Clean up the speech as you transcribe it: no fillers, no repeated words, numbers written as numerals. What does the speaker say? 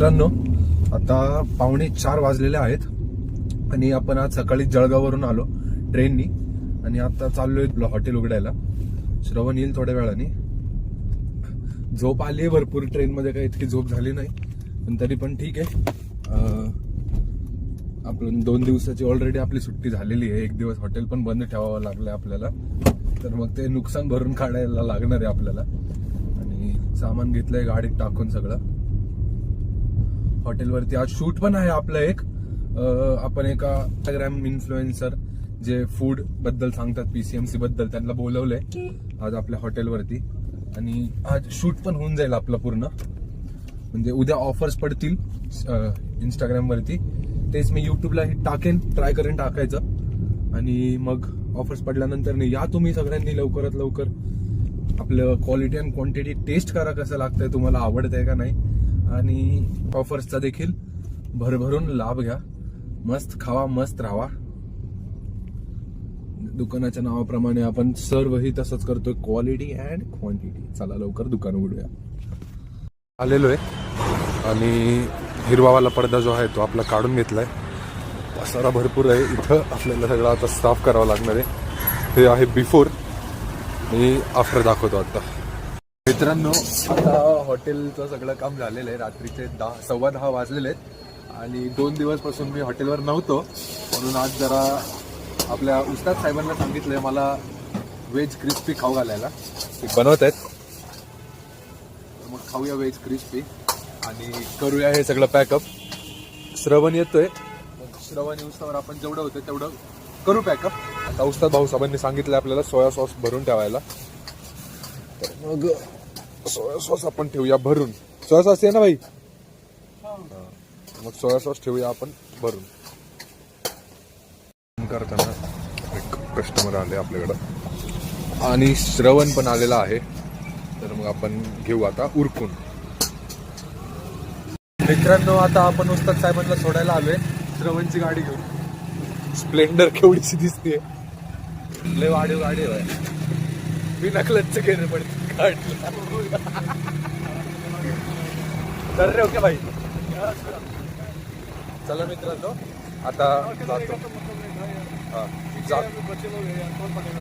मित्रांनो, आता 3:45 वाजलेले आहेत आणि आपण आज सकाळी जळगाववरून आलो ट्रेननी आणि आता चाललोय हॉटेल उघडायला. श्रवण येईल थोड्या वेळाने. झोप आली आहे भरपूर, ट्रेनमध्ये काही इतकी झोप झाली नाही, पण तरी पण ठीक आहे. आपण 2 दिवसाची ऑलरेडी आपली सुट्टी झालेली आहे. 1 दिवस हॉटेल पण बंद ठेवावं लागलंय आपल्याला, तर मग ते नुकसान भरून काढायला लागणार आहे आपल्याला. आणि सामान घेतलंय गाडीत टाकून सगळं. हॉटेलवरती आज शूट पण आहे आपलं एक. आपण एका इंस्टाग्राम इन्फ्लुएन्सर जे फूड बद्दल सांगतात, PCMC बद्दल, त्यांना बोलवलंय आज आपल्या हॉटेलवरती. आणि आज शूट पण होऊन जाईल आपलं पूर्ण. म्हणजे उद्या ऑफर्स पडतील इंस्टाग्राम वरती, तेच मी युट्यूबलाही टाकेन, ट्राय करेन टाकायचं. आणि मग ऑफर्स पडल्यानंतर नाही या तुम्ही सगळ्यांनी लवकरात लवकर आपलं क्वालिटी अँड क्वांटिटी टेस्ट करा, कसं लागतंय, तुम्हाला आवडतंय का नाही. आणि ऑफर्सचा देखील भरभरून लाभ घ्या. मस्त खावा, मस्त राहा. दुकानाच्या नावाप्रमाणे आपण सर्वही तसंच करतोय, क्वालिटी अँड क्वांटिटी. चला लवकर दुकान उघडूया. आलेलो आहे आणि हिरवावाला पडदा जो आहे तो आपला काढून घेतलाय. पसारा भरपूर आहे इथं, आपल्याला सगळं आता साफ करावं लागणार आहे. हे आहे बिफोर, मी आफ्टर दाखवतो आता. मित्रांनो, आता हॉटेलचं सगळं काम झालेलं आहे. रात्रीचे 10:15 वाजलेले आहेत आणि 2 दिवसपासून मी हॉटेलवर नव्हतो, म्हणून आज जरा आपल्या उस्ताद साहेबांना सांगितलंय मला व्हेज क्रिस्पी खाऊ घालायला. ते बनवत आहेत, मग खाऊया व्हेज क्रिस्पी आणि करूया हे सगळं पॅकअप. श्रवण येतोय, श्रवण येऊस्तवर आपण जेवढं होतं तेवढं करू पॅकअप. आता उस्ताद भाऊसाहेबांनी सांगितलं आपल्याला सोया सॉस भरून ठेवायला, तर मग सोया सॉस आपण ठेवूया भरून. सोया सॉस आहे ना भाई? मग सोया सॉस ठेवूया आपण भरून. करताना एक कस्टमर आले आपल्याकडं आणि श्रवण पण आलेला आहे, तर मग आपण घेऊ आता उरकून. मित्रांनो, आता आपण उस्ताद साहेबांना सोडायला आलोय श्रवणची गाडी घेऊन. स्प्लेंडर केवढीशी दिसते, लय वाढीव गाडी आहे. मी नकलच केलं पडते तर ओके भाई. चला मित्रांनो, आता जातो.